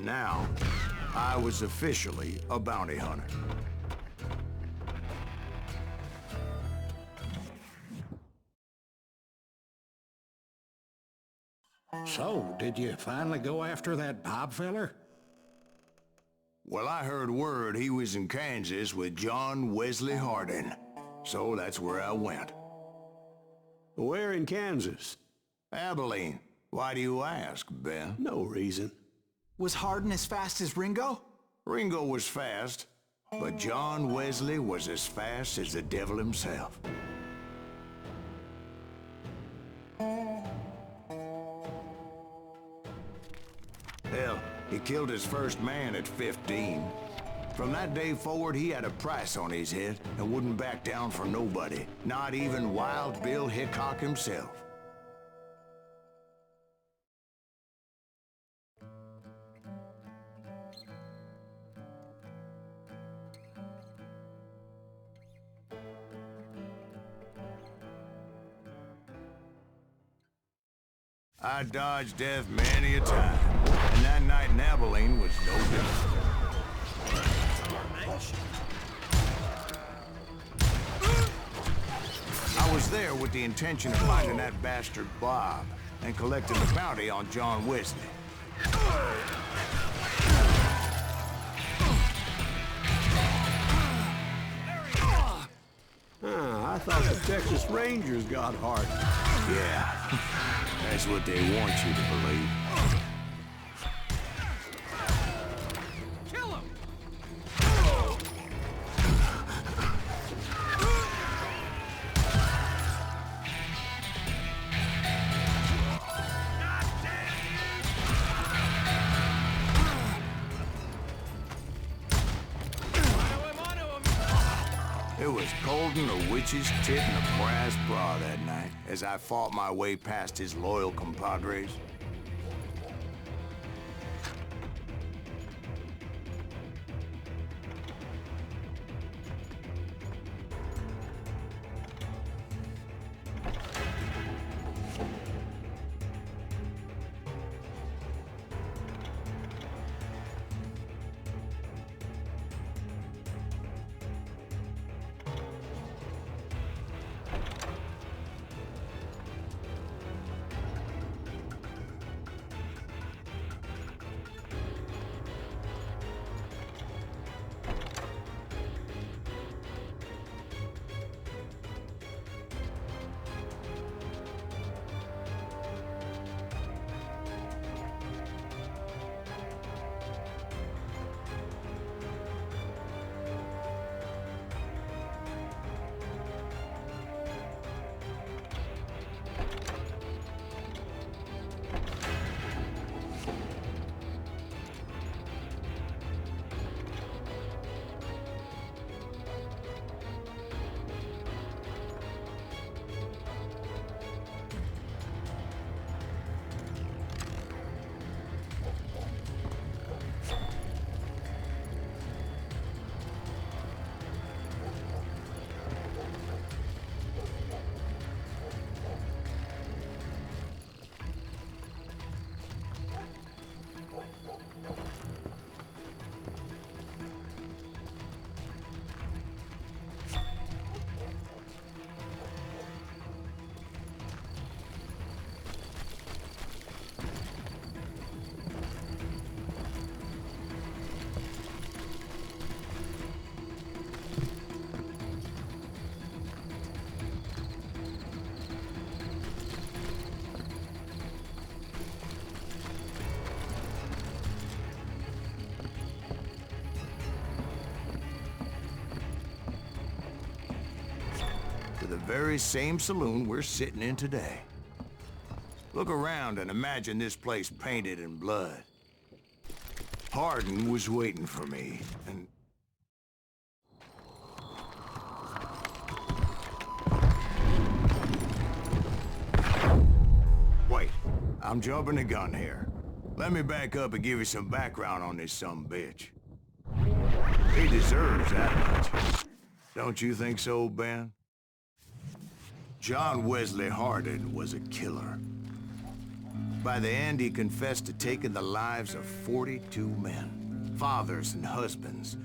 And now, I was officially a bounty hunter. So, did you finally go after that Bob feller? Well, I heard word he was in Kansas with John Wesley Hardin. So that's where I went. Where in Kansas? Abilene. Why do you ask, Ben? No reason. Was Hardin as fast as Ringo? Ringo was fast, but John Wesley was as fast as the devil himself. Hell, he killed his first man at 15. From that day forward, he had a price on his head and wouldn't back down for nobody, not even Wild Bill Hickok himself. I dodged death many a time, and that night in Abilene was no different. I was there with the intention of finding that bastard Bob and collecting the bounty on John Wesley. I thought the Texas Rangers got Hardin. Yeah, that's what they want you to believe. Kill him! It was cold in a witch's tit and a brass bra that night as I fought my way past his loyal compadres. The very same saloon we're sitting in today. Look around and imagine this place painted in blood. Hardin was waiting for me, and... Wait, I'm jumping the gun here. Let me back up and give you some background on this sumbitch. He deserves that much. Don't you think so, Ben? John Wesley Hardin was a killer. By the end, he confessed to taking the lives of 42 men, fathers and husbands.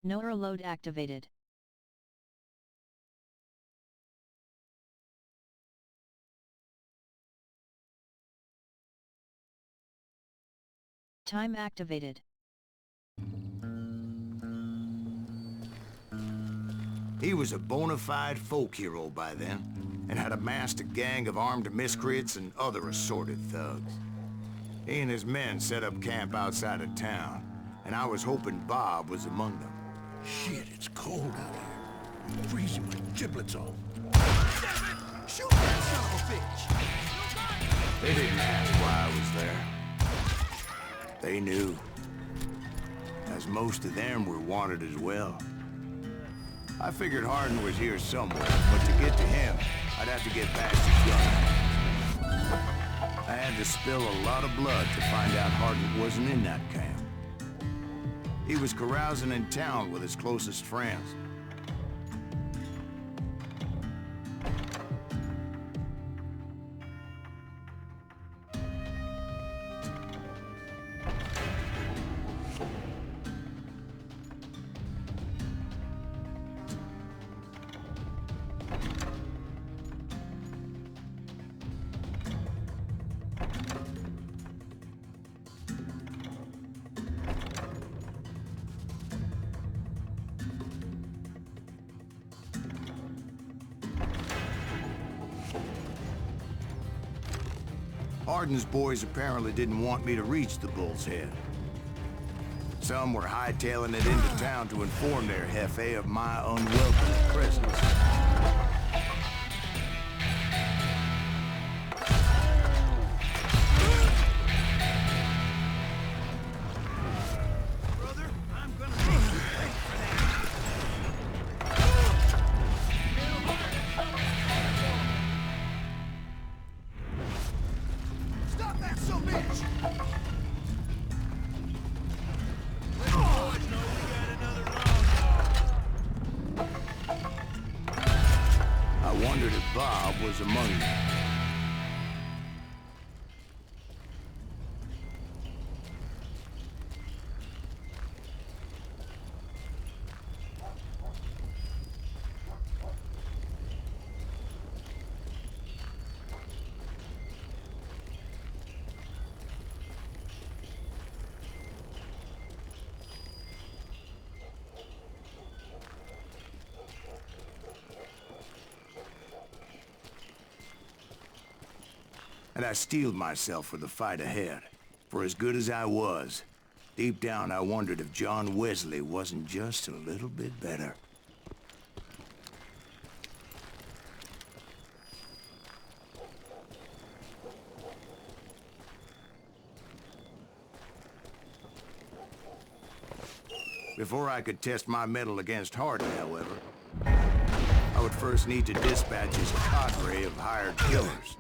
Neuroload activated. Time activated. He was a bona fide folk hero by then, and had amassed a gang of armed miscreants and other assorted thugs. He and his men set up camp outside of town, and I was hoping Bob was among them. Shit, it's cold out here. I'm freezing my giblets off. Shoot that son of a bitch! They didn't ask why I was there. They knew. As most of them were wanted as well. I figured Hardin was here somewhere, but to get to him, I'd have to get past his gun. I had to spill a lot of blood to find out Hardin wasn't in that camp. He was carousing in town with his closest friends. Hardin's boys apparently didn't want me to reach the Bull's Head. Some were hightailing it into town to inform their jefe of my unwelcome presence. Brother, I'm gonna make you pay for that. Stop that son of a bitch! I wondered if Bob was among them. And I steeled myself for the fight ahead. For as good as I was, deep down I wondered if John Wesley wasn't just a little bit better. Before I could test my mettle against Hardin, however, I would first need to dispatch his cadre of hired killers.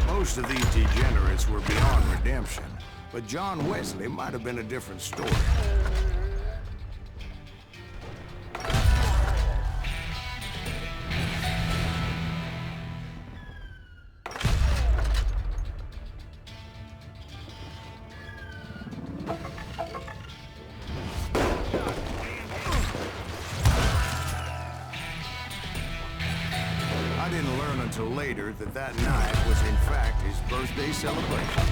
Most of these degenerates were beyond redemption, but John Wesley might have been a different story. I didn't learn until later that that night was in fact his birthday celebration.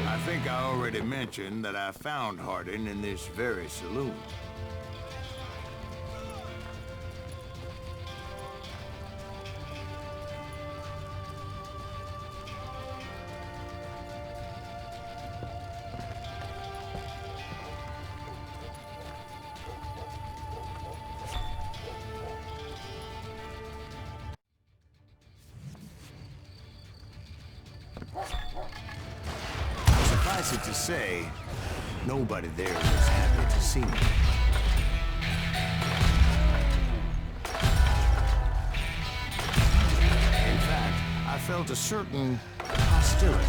I think I already mentioned that I found Hardin in this very saloon. Suffice it to say, nobody there was happy to see me. In fact, I felt a certain hostility.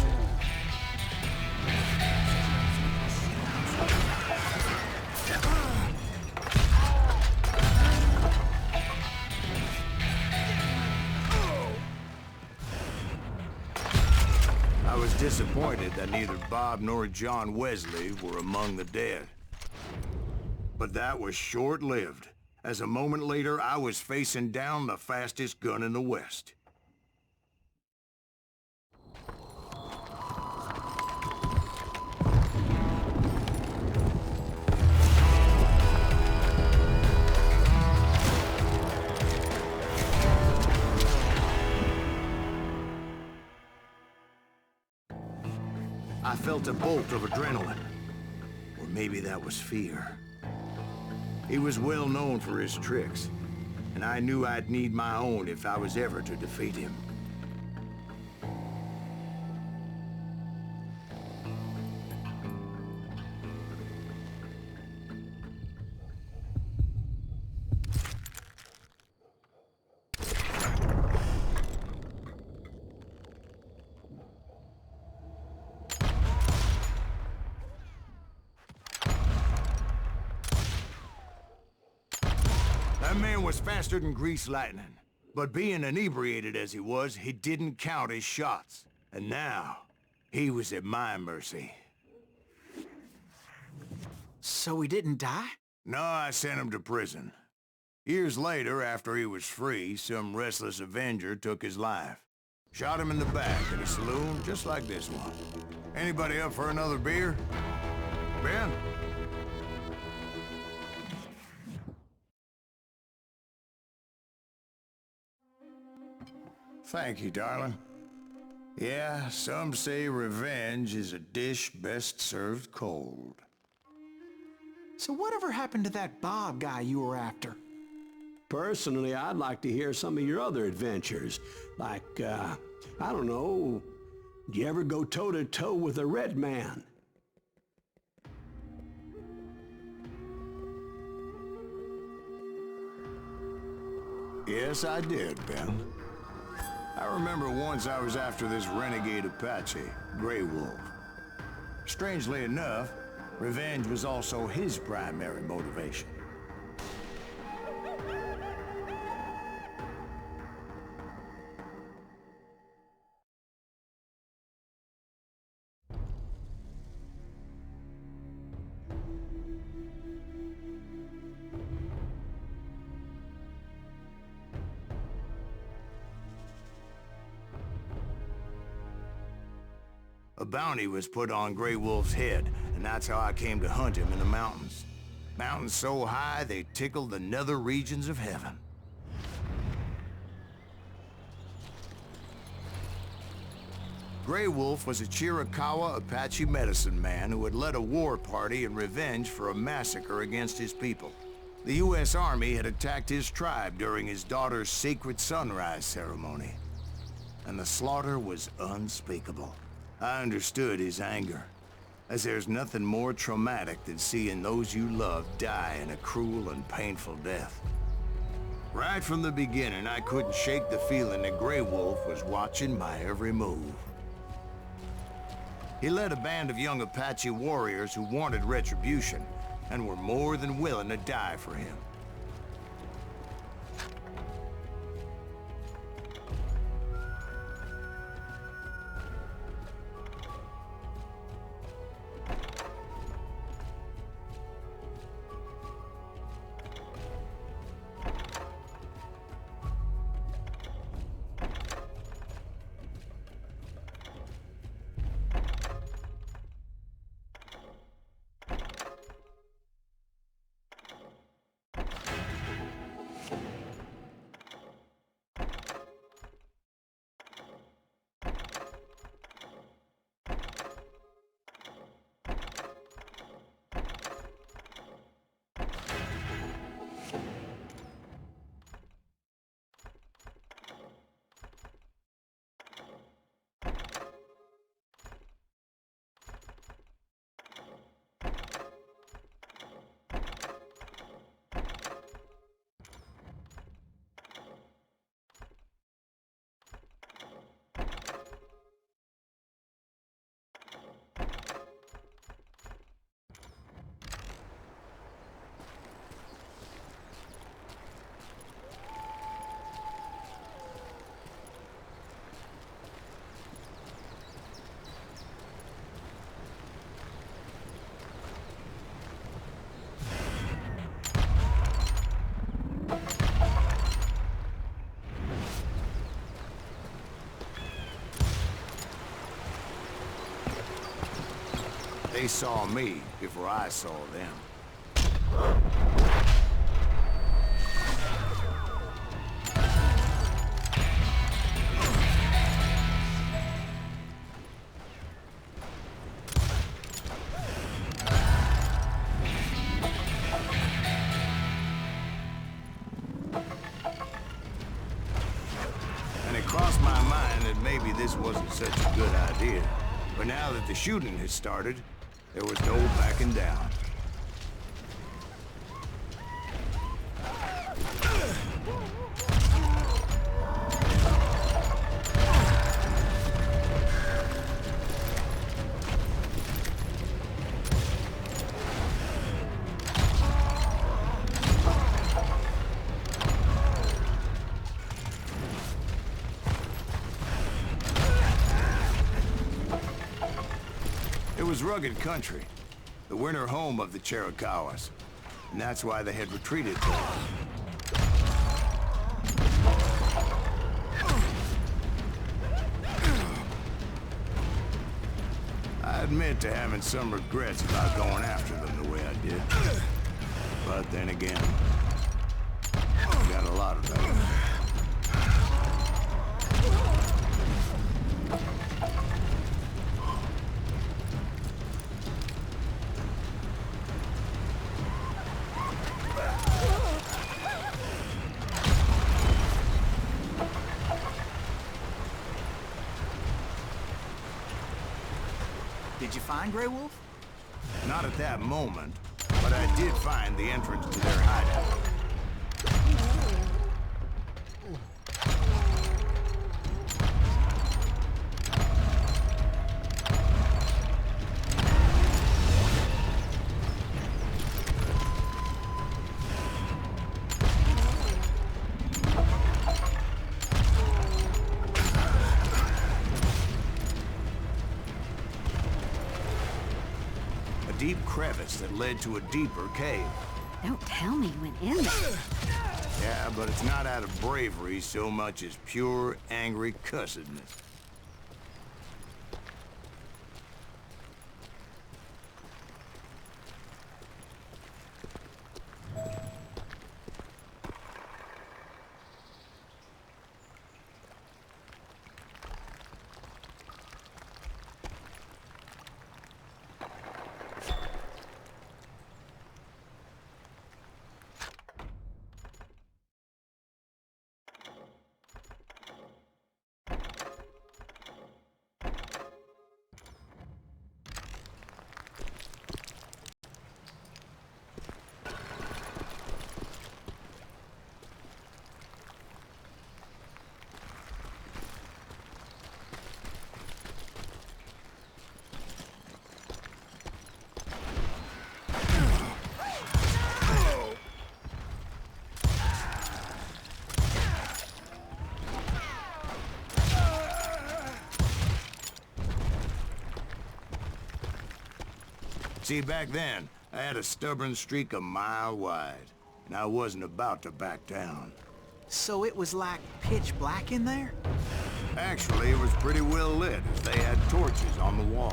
I was disappointed that neither Bob nor John Wesley were among the dead. But that was short-lived, as a moment later I was facing down the fastest gun in the West. I felt a bolt of adrenaline. Or maybe that was fear. He was well known for his tricks, and I knew I'd need my own if I was ever to defeat him. That man was faster than greased lightning. But being inebriated as he was, he didn't count his shots. And now, he was at my mercy. So he didn't die? No, I sent him to prison. Years later, after he was free, some restless Avenger took his life. Shot him in the back at a saloon just like this one. Anybody up for another beer? Ben? Thank you, darling. Yeah, some say revenge is a dish best served cold. So whatever happened to that Bob guy you were after? Personally, I'd like to hear some of your other adventures. Like, I don't know, did you ever go toe-to-toe with a red man? Yes, I did, Ben. I remember once I was after this renegade Apache, Grey Wolf. Strangely enough, revenge was also his primary motivation. A bounty was put on Grey Wolf's head, and that's how I came to hunt him in the mountains. Mountains so high they tickled the nether regions of heaven. Grey Wolf was a Chiricahua Apache medicine man who had led a war party in revenge for a massacre against his people. The U.S. Army had attacked his tribe during his daughter's sacred sunrise ceremony, and the slaughter was unspeakable. I understood his anger, as there's nothing more traumatic than seeing those you love die in a cruel and painful death. Right from the beginning, I couldn't shake the feeling that Grey Wolf was watching my every move. He led a band of young Apache warriors who wanted retribution, and were more than willing to die for him. They saw me before I saw them. And it crossed my mind that maybe this wasn't such a good idea. But now that the shooting had started, there was no backing down. It was rugged country, the winter home of the Chiricahuas, and that's why they had retreated there. I admit to having some regrets about going after them the way I did. But then again, I got a lot of them. Did you find Grey Wolf? Not at that moment, but I did find the entrance to their hideout. Deep crevice that led to a deeper cave. Don't tell me you went in there. Yeah, but it's not out of bravery so much as pure, angry cussedness. See, back then, I had a stubborn streak a mile wide, and I wasn't about to back down. So it was like pitch black in there? Actually, it was pretty well lit, as they had torches on the wall.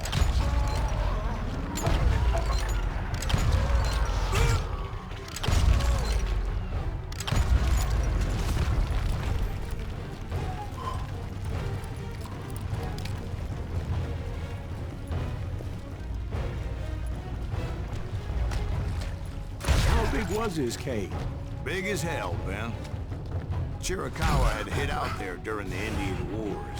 How big was his cave? Big as hell, Ben. Chiricahua had hid out there during the Indian Wars.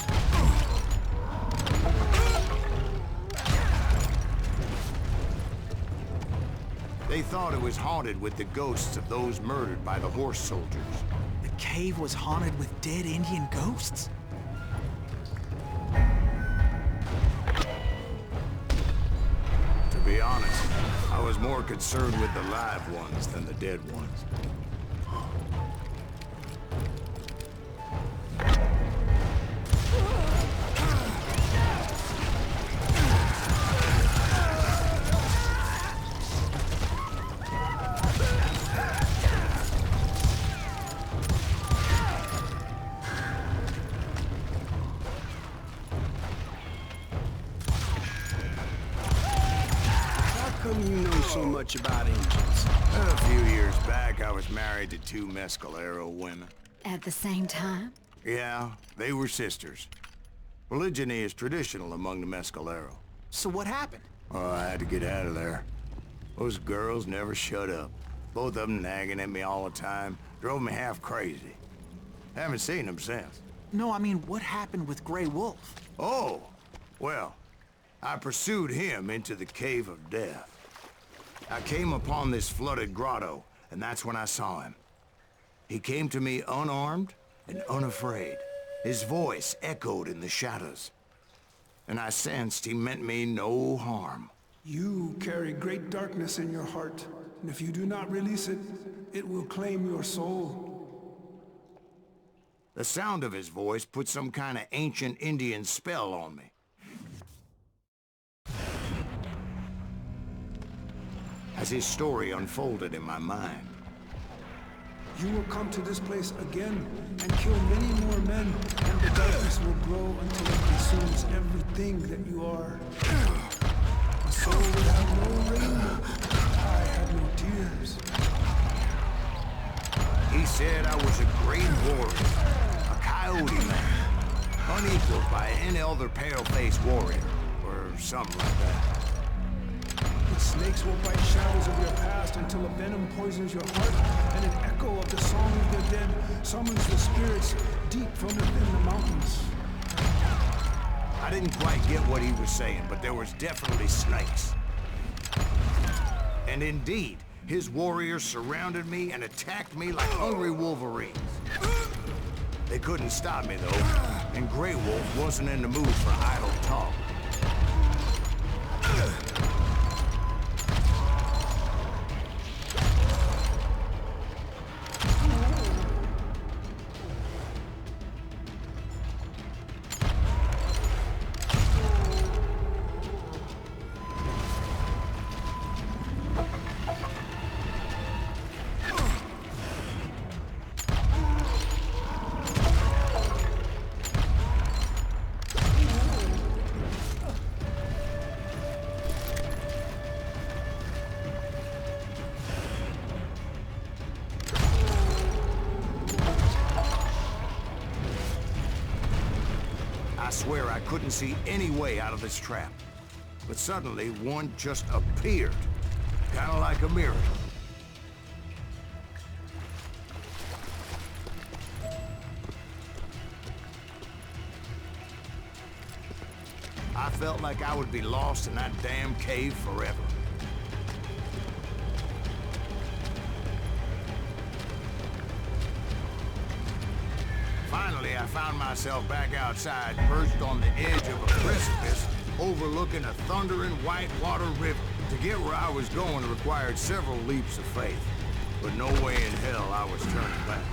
They thought it was haunted with the ghosts of those murdered by the horse soldiers. The cave was haunted with dead Indian ghosts? To be honest, I was more concerned with the live ones than the dead ones. come you know so much about Indians? A few years back, I was married to 2 Mescalero women. At the same time? Yeah, they were sisters. Polygyny is traditional among the Mescalero. So what happened? Oh, I had to get out of there. Those girls never shut up. Both of them nagging at me all the time. Drove me half crazy. Haven't seen them since. No, I mean, what happened with Grey Wolf? Oh, well, I pursued him into the Cave of Death. I came upon this flooded grotto, and that's when I saw him. He came to me unarmed and unafraid. His voice echoed in the shadows. And I sensed he meant me no harm. You carry great darkness in your heart, and if you do not release it, it will claim your soul. The sound of his voice put some kind of ancient Indian spell on me. As his story unfolded in my mind, You will come to this place again and kill many more men, and the darkness will grow until it consumes everything that you are. A soul would have no rainbow. I had no tears. he said I was a great warrior, a coyote man, unequaled by any other pale-faced warrior, or something like that. The snakes will bite shadows of your past until a venom poisons your heart, and an echo of the song of the dead summons the spirits deep from within the mountains. I didn't quite get what he was saying, but there was definitely snakes. And indeed, his warriors surrounded me and attacked me like hungry wolverines. They couldn't stop me, though, and Grey Wolf wasn't in the mood for idle talk. I swear I couldn't see any way out of this trap. But suddenly, one just appeared. Kind of like a miracle. I felt like I would be lost in that damn cave forever. Finally, I found myself back outside, perched on the edge of a precipice, overlooking a thundering whitewater river. To get where I was going required several leaps of faith, but no way in hell I was turning back.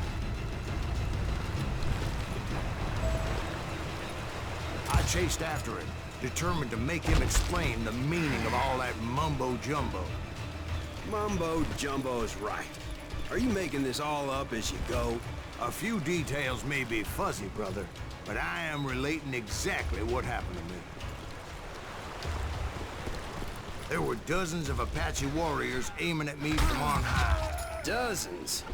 I chased after him, determined to make him explain the meaning of all that mumbo-jumbo. Mumbo-jumbo is right. Are you making this all up as you go? A few details may be fuzzy, brother, but I am relating exactly what happened to me. There were dozens of Apache warriors aiming at me from on high. Dozens?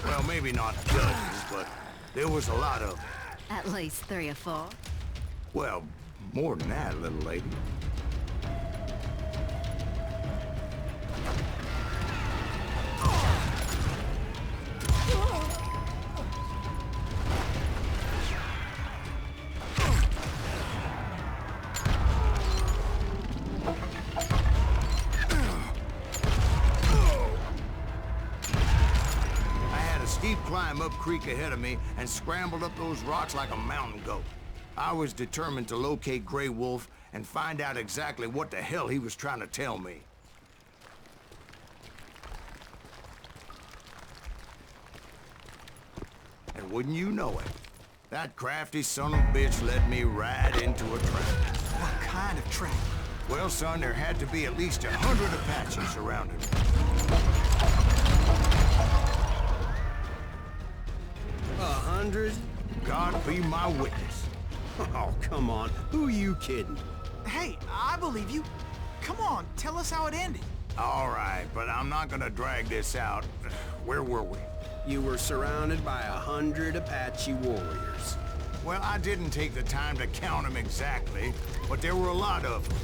Well, maybe not dozens, but there was a lot of them. At least 3 or 4. Well, more than that, little lady. Steep climb up creek ahead of me and scrambled up those rocks like a mountain goat. I was determined to locate Grey Wolf and find out exactly what the hell he was trying to tell me. And wouldn't you know it, that crafty son of a bitch led me right into a trap. What kind of trap? Well, son, there had to be at least 100 Apaches surrounding me. 100? God be my witness. Oh, come on. Who are you kidding? Hey, I believe you. come on, tell us how it ended. All right, but I'm not gonna drag this out. Where were we? You were surrounded by 100 Apache warriors. Well, I didn't take the time to count them exactly, but there were a lot of them.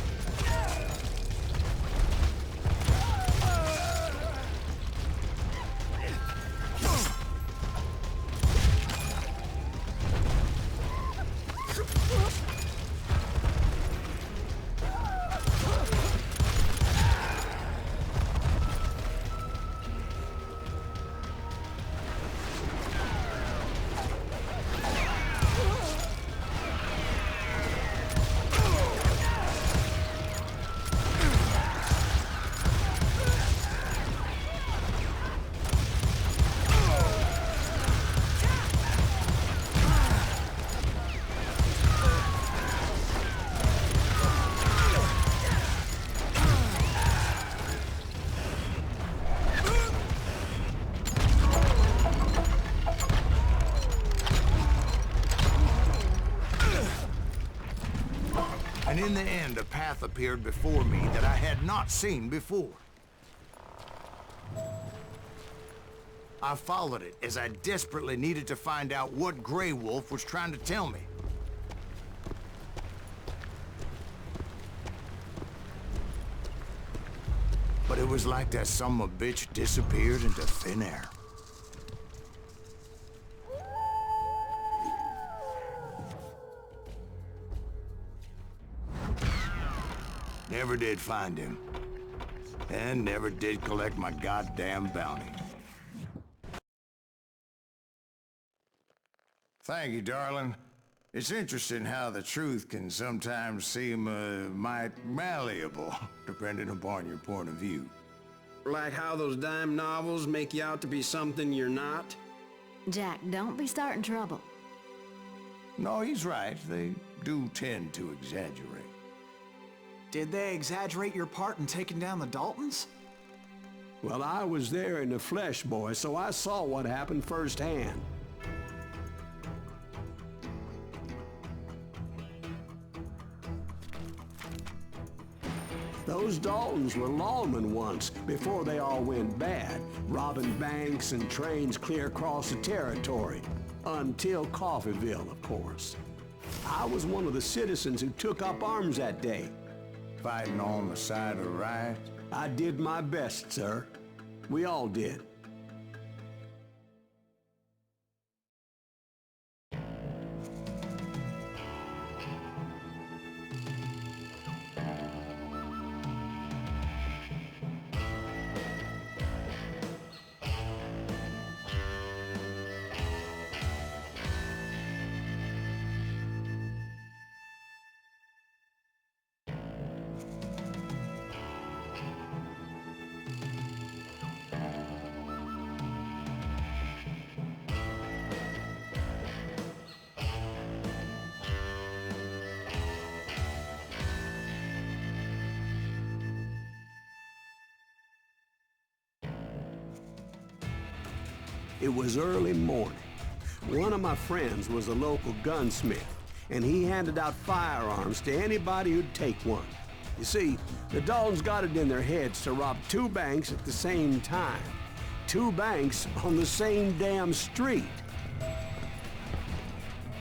And in the end, a path appeared before me that I had not seen before. I followed it as I desperately needed to find out what Grey Wolf was trying to tell me. But it was like that son-of-a-bitch disappeared into thin air. Never did find him. And never did collect my goddamn bounty. Thank you, darling. It's interesting how the truth can sometimes seem, might malleable, depending upon your point of view. Like how those dime novels make you out to be something you're not? Jack, don't be starting trouble. No, he's right. They do tend to exaggerate. Did they exaggerate your part in taking down the Daltons? Well, I was there in the flesh, boy, so I saw what happened firsthand. Those Daltons were lawmen once, before they all went bad, robbing banks and trains clear across the territory. Until Coffeeville, of course. I was one of the citizens who took up arms that day. Fighting on the side of the right? I did my best, sir. We all did. It was early morning. One of my friends was a local gunsmith, and he handed out firearms to anybody who'd take one. You see, the Daltons got it in their heads to rob 2 banks at the same time. 2 banks on the same damn street.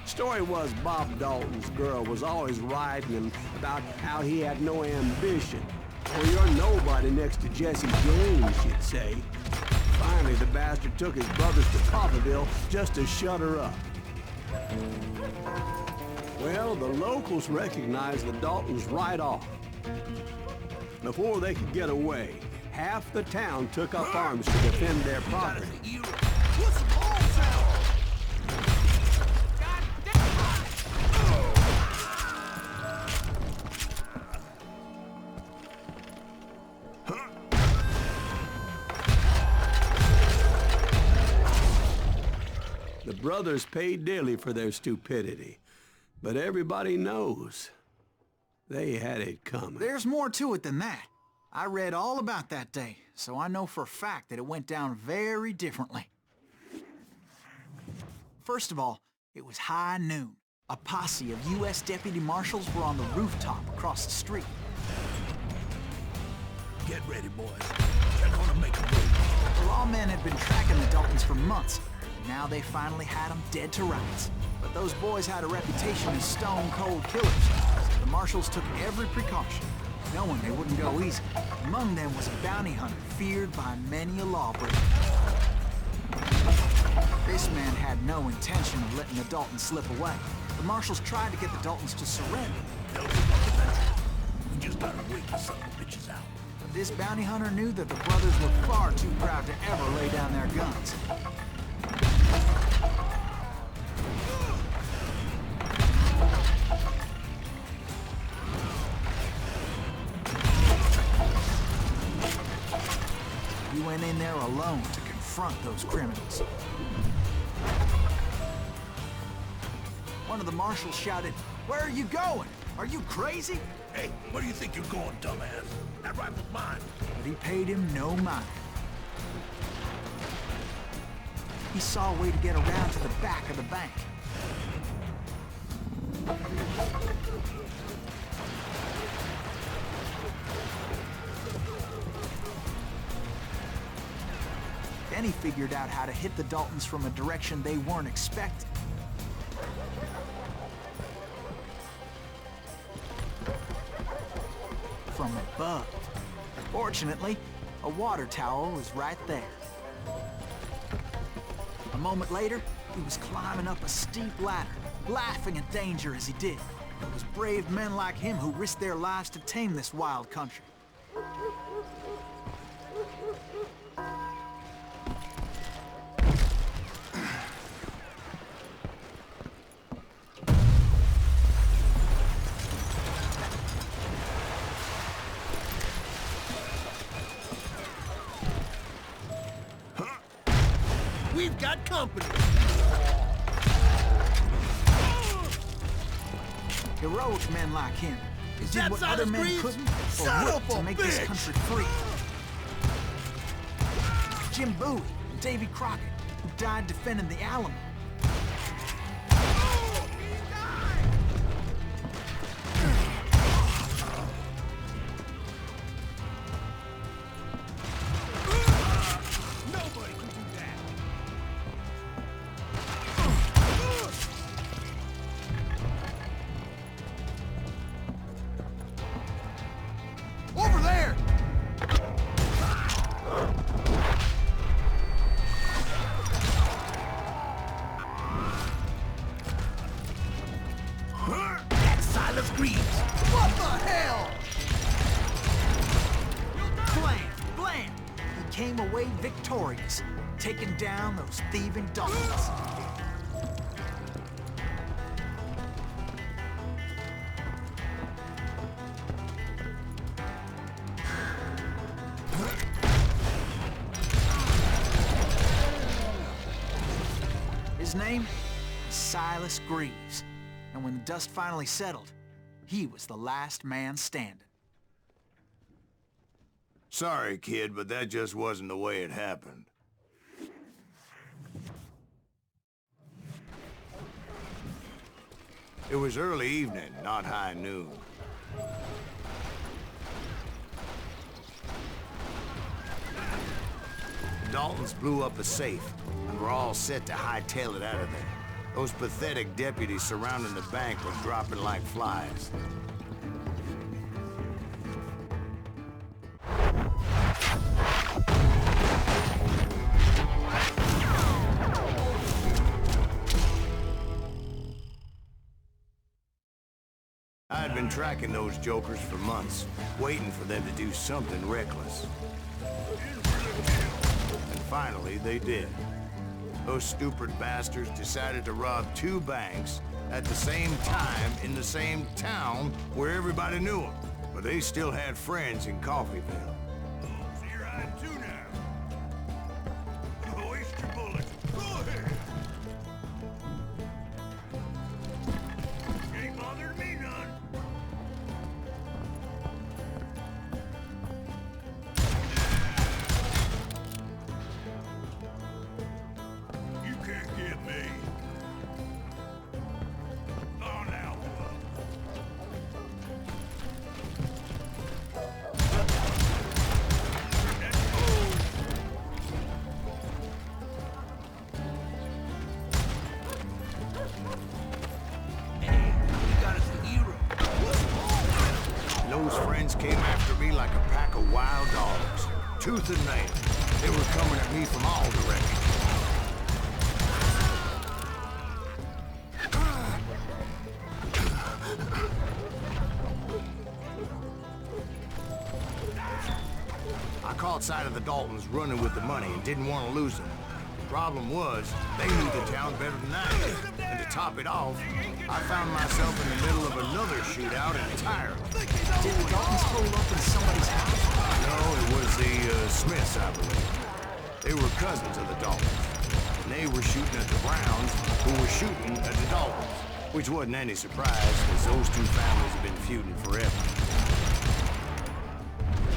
Story was Bob Dalton's girl was always riding him about how he had no ambition. Well, you're nobody next to Jesse James, she'd say. Finally, the bastard took his brothers to Coffeeville just to shut her up. Well, the locals recognized the Daltons right off. Before they could get away, half the town took up arms to defend their property. Put some balls out! The brothers paid dearly for their stupidity, but everybody knows they had it coming. There's more to it than that. I read all about that day, so I know for a fact that it went down very differently. First of all, it was high noon. A posse of U.S. deputy marshals were on the rooftop across the street. Get ready, boys. They're gonna make a move. The lawmen had been tracking the Daltons for months, and now they finally had them dead to rights. But those boys had a reputation as stone-cold killers, so the marshals took every precaution, knowing they wouldn't go easy. Among them was a bounty hunter feared by many a lawbreaker. This man had no intention of letting the Daltons slip away. The marshals tried to get the Daltons to surrender. We just gotta wait to suck the bitches out. But this bounty hunter knew that the brothers were far too proud to ever lay down their guns. He went in there alone to confront those criminals. One of the marshals shouted, "Where are you going? Are you crazy?" Hey, where do you think you're going, dumbass? That rifle's mine. But he paid him no mind. He saw a way to get around to the back of the bank. Then he figured out how to hit the Daltons from a direction they weren't expecting. From above. Fortunately, a water tower was right there. A moment later, he was climbing up a steep ladder, laughing at danger as he did. It was brave men like him who risked their lives to tame this wild country. We've got company. Heroic men like him Is did that what other Silas men Greaves? couldn't or Son wouldn't of to a make this bitch! country free. Jim Bowie and Davy Crockett, who died defending the Alamo. Nobody can do that. Over there! That's Silas Greaves. What the hell? Blam! Blam! He came away victorious, taking down those thieving Daltons. His name? Silas Greaves. And when the dust finally settled, he was the last man standing. Sorry, kid, but that just wasn't the way it happened. It was early evening, not high noon. The Daltons blew up a safe, and were all set to hightail it out of there. Those pathetic deputies surrounding the bank were dropping like flies. I had been tracking those jokers for months, waiting for them to do something reckless. And finally, they did. Those stupid bastards decided to rob 2 banks at the same time in the same town where everybody knew them. But they still had friends in Coffeyville. So you're hiding too now. Waste your bullets. Go ahead. Ain't bothered me none. You can't get me. Oh, now. like a pack of wild dogs, tooth and nail. They were coming at me from all directions. I caught sight of the Daltons running with the money and didn't want to lose them. The problem was, they knew the town better than I did. And to top it off, I found myself in the middle of another shootout entirely. Did the Daltons pull up in somebody's house? No, it was the Smiths, I believe. They were cousins of the Daltons. And they were shooting at the Browns, who were shooting at the Daltons. Which wasn't any surprise, because those two families have been feuding forever.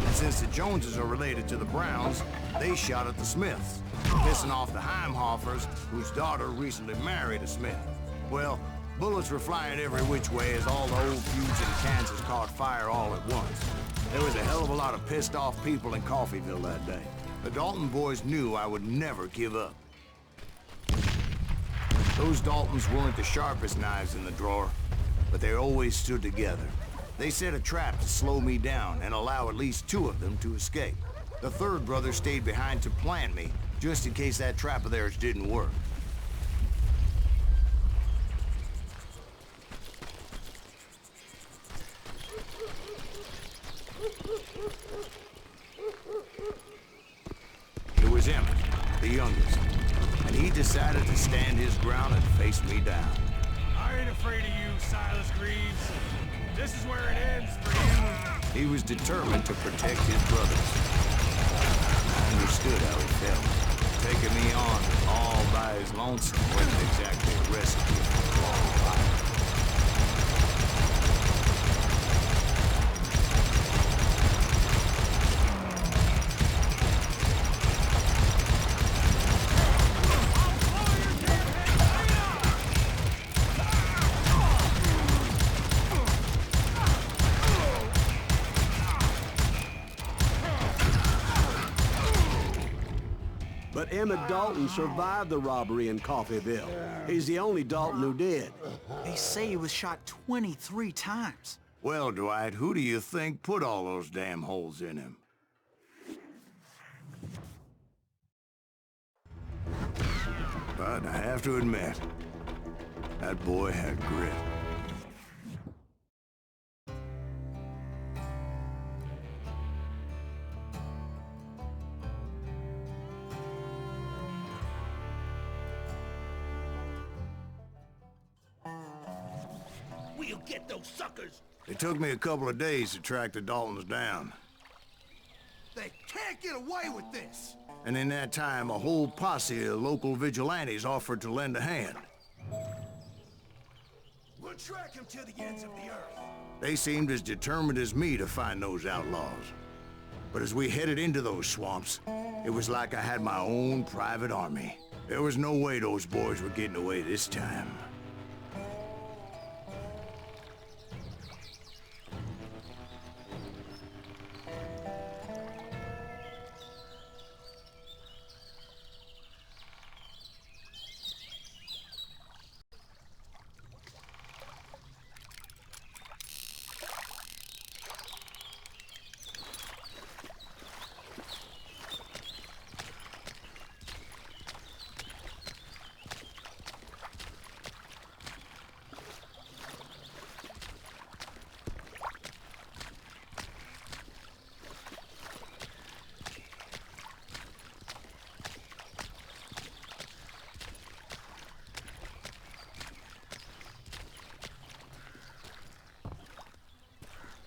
And since the Joneses are related to the Browns, they shot at the Smiths, pissing off the Heimhoffers, whose daughter recently married a Smith. Well, bullets were flying every which way as all the old feuds in Kansas caught fire all at once. There was a hell of a lot of pissed off people in Coffeyville that day. The Dalton boys knew I would never give up. Those Daltons weren't the sharpest knives in the drawer, but they always stood together. They set a trap to slow me down and allow at least two of them to escape. The third brother stayed behind to plant me, just in case that trap of theirs didn't work. It was Emmett, the youngest, and he decided to stand his ground and face me down. I ain't afraid of you, Silas Greaves. This is where it ends for you. He was determined to protect his brothers. I understood how he felt. Taking me on all by his lonesome wasn't exactly a recipe for a long fight. But Emmett Dalton survived the robbery in Coffeyville. He's the only Dalton who did. They say he was shot 23 times. Well, Dwight, who do you think put all those damn holes in him? But I have to admit, that boy had grit. We'll get those suckers. It took me a couple of days to track the Daltons down. They can't get away with this. And in that time, a whole posse of local vigilantes offered to lend a hand. We'll track him to the ends of the earth. They seemed as determined as me to find those outlaws. But as we headed into those swamps, it was like I had my own private army. There was no way those boys were getting away this time.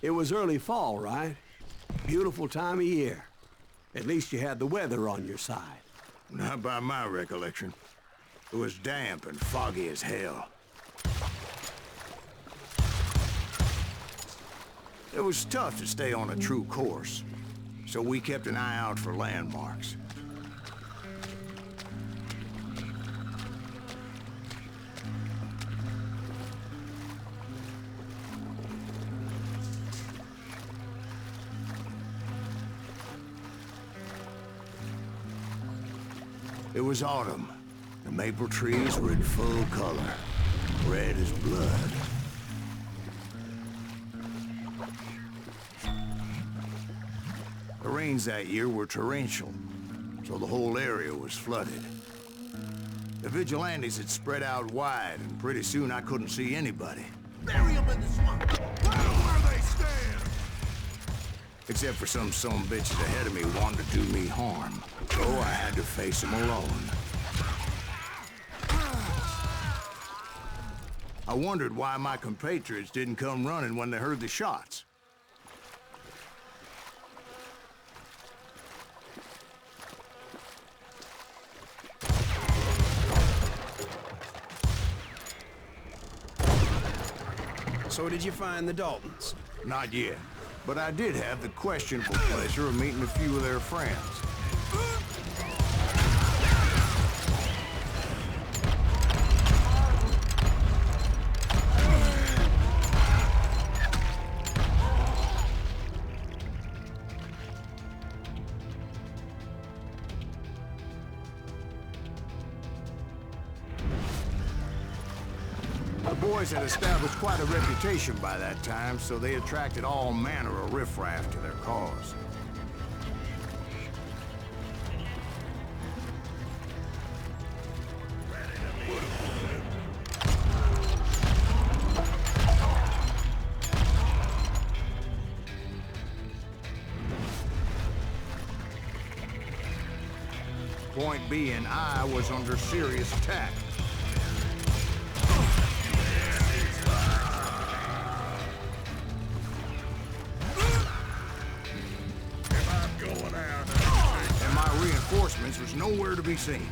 It was early fall, right? Beautiful time of year. At least you had the weather on your side. Not by my recollection. It was damp and foggy as hell. It was tough to stay on a true course, so we kept an eye out for landmarks. It was autumn. The maple trees were in full color, red as blood. The rains that year were torrential, so the whole area was flooded. The vigilantes had spread out wide, and pretty soon I couldn't see anybody. Bury him in the swamp. Let them where they stand. Except for some bitches ahead of me wanting to do me harm. So I had to face them alone. I wondered why my compatriots didn't come running when they heard the shots. So did you find the Daltons? Not yet, but I did have the questionable pleasure of meeting a few of their friends. The boys had established quite a reputation by that time, so they attracted all manner of riffraff to their cause. Point being, I was under serious attack. And my reinforcements was nowhere to be seen.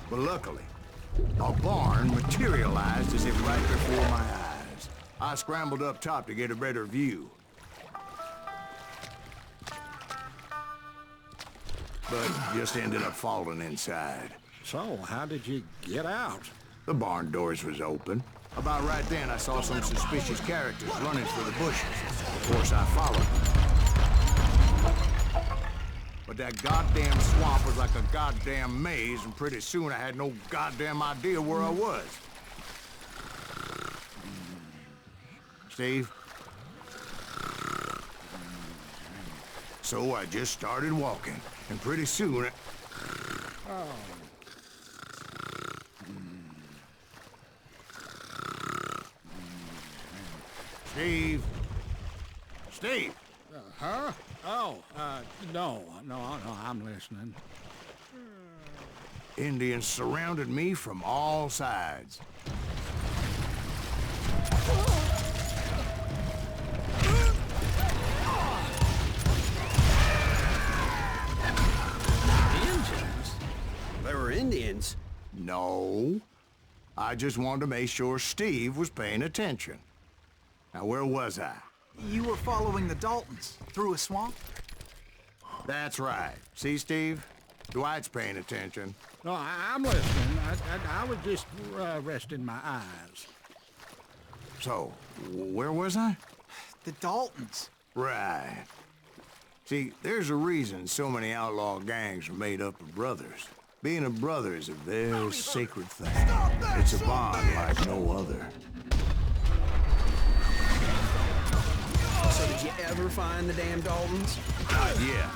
But luckily, a barn materialized as if right before my eyes. I scrambled up top to get a better view. But just ended up falling inside. So, how did you get out? The barn doors was open. About right then, I saw some suspicious characters running through the bushes. Of course, I followed them. But that goddamn swamp was like a goddamn maze, and pretty soon I had no goddamn idea where I was. Steve? So I just started walking, and pretty soon Steve? Steve? Huh? Oh, no, I'm listening. Indians surrounded me from all sides. Indians? There were Indians? No. I just wanted to make sure Steve was paying attention. Now, where was I? You were following the Daltons through a swamp? That's right. See, Steve? Dwight's paying attention. No, I'm listening. I was just resting my eyes. So, where was I? The Daltons. Right. See, there's a reason so many outlaw gangs are made up of brothers. Being a brother is a very sacred thing. It's a bond like no other. So did you ever find the damn Daltons? Not yet.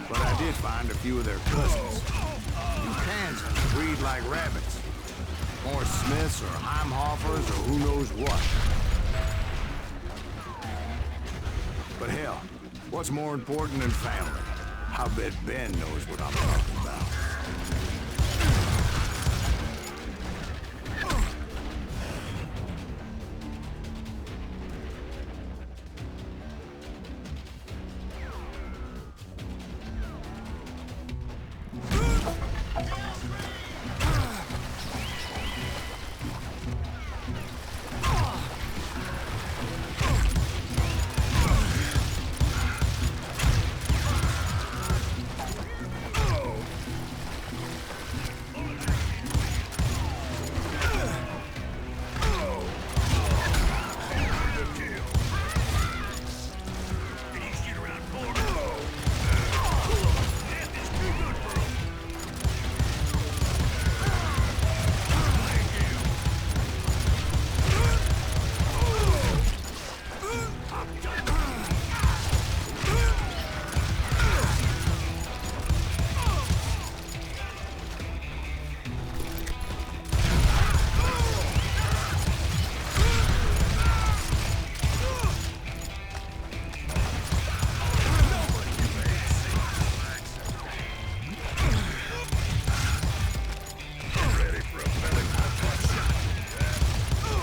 But I did find a few of their cousins. In Kansas, breed like rabbits. More Smiths or Heimhoffers or who knows what. But hell, what's more important than family? I bet Ben knows what I'm talking about.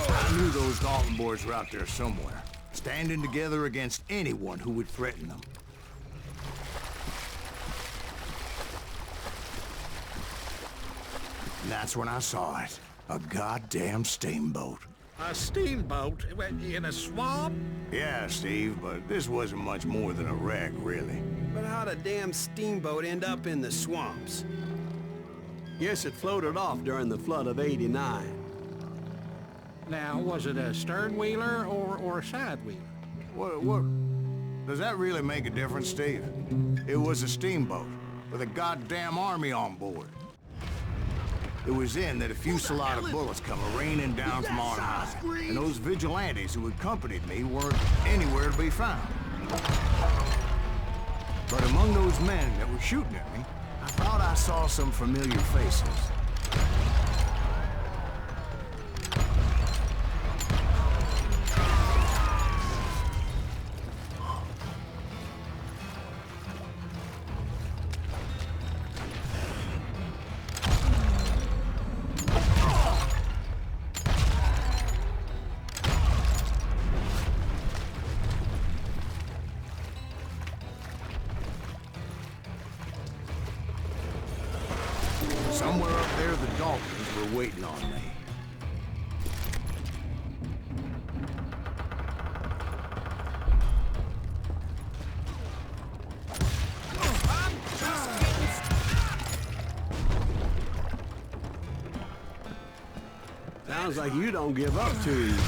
I knew those Dalton boys were out there somewhere, standing together against anyone who would threaten them. And that's when I saw it. A goddamn steamboat. A steamboat? In a swamp? Yeah, Steve, but this wasn't much more than a wreck, really. But how'd a damn steamboat end up in the swamps? Guess it floated off during the flood of '89. Now, was it a stern-wheeler or a side-wheeler? What? Does that really make a difference, Steve? It was a steamboat with a goddamn army on board. It was then that a fusillade of bullets come raining down from on high, and those vigilantes who accompanied me weren't anywhere to be found. But among those men that were shooting at me, I thought I saw some familiar faces. Somewhere up there, the Daltons were waiting on me. Sounds like you don't give up too easy.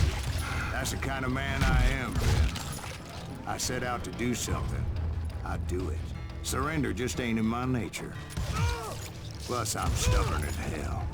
That's the kind of man I am, Ben. I set out to do something. I do it. Surrender just ain't in my nature. Plus, I'm stubborn as hell.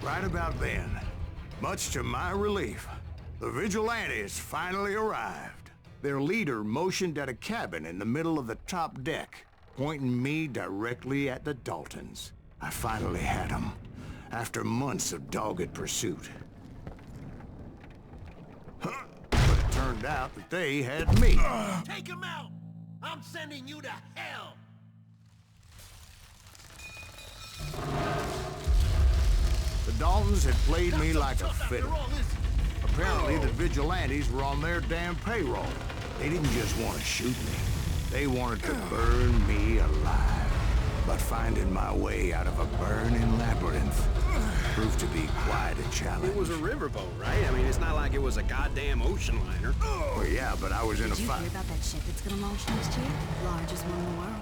Right about then, much to my relief, the vigilantes finally arrived. Their leader motioned at a cabin in the middle of the top deck, pointing me directly at the Daltons. I finally had them, after months of dogged pursuit. But it turned out that they had me. Take him out! I'm sending you to hell! The Daltons had played me like a fiddle. Apparently, the vigilantes were on their damn payroll. They didn't just want to shoot me. They wanted to burn me alive. But finding my way out of a burning labyrinth proved to be quite a challenge. It was a riverboat, right? I mean, it's not like it was a goddamn ocean liner. Oh, yeah, but I was in a Did you fight. hear about that ship that's gonna launch next year? Largest one in the world.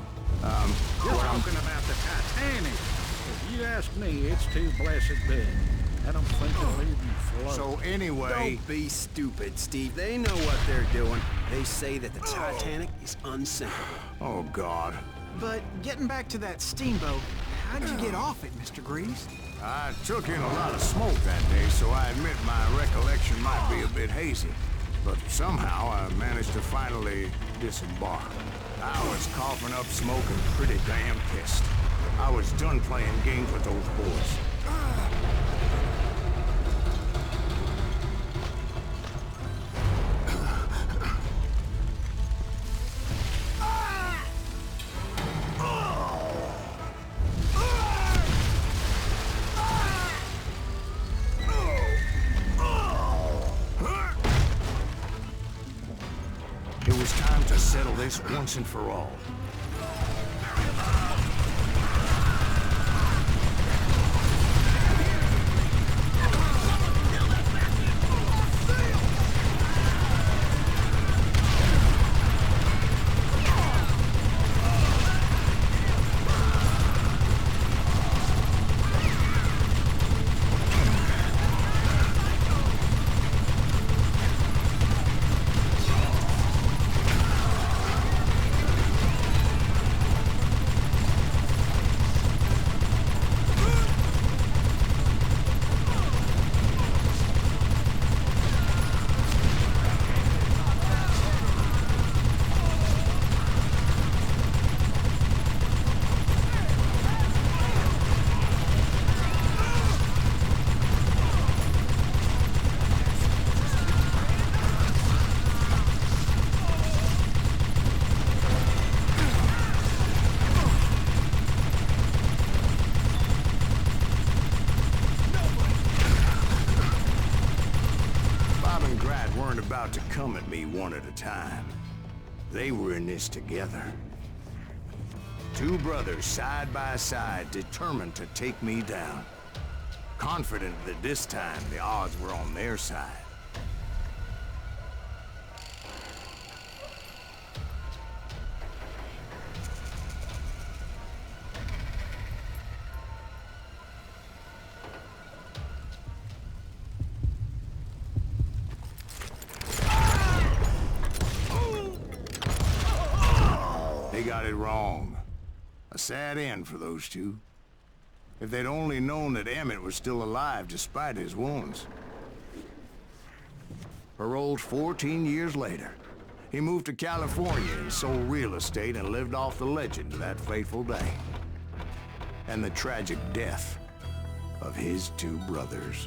You're talking about the Titanic. If you ask me, it's too blessed big. I don't think it'll even float. So anyway... Don't be stupid, Steve. They know what they're doing. They say that the Titanic is unsinkable. Oh, God. But getting back to that steamboat, how'd you get off it, Mr. Greaves? I took in a lot of smoke that day, so I admit my recollection might be a bit hazy. But somehow I managed to finally disembark. I was coughing up smoke and pretty damn pissed. I was done playing games with those boys. It was time to settle this once and for all. come at me one at a time. They were in this together. Two brothers side by side, determined to take me down. Confident that this time the odds were on their side. They got it wrong. A sad end for those two. If they'd only known that Emmett was still alive despite his wounds. Paroled 14 years later, he moved to California and sold real estate and lived off the legend of that fateful day. And the tragic death of his two brothers.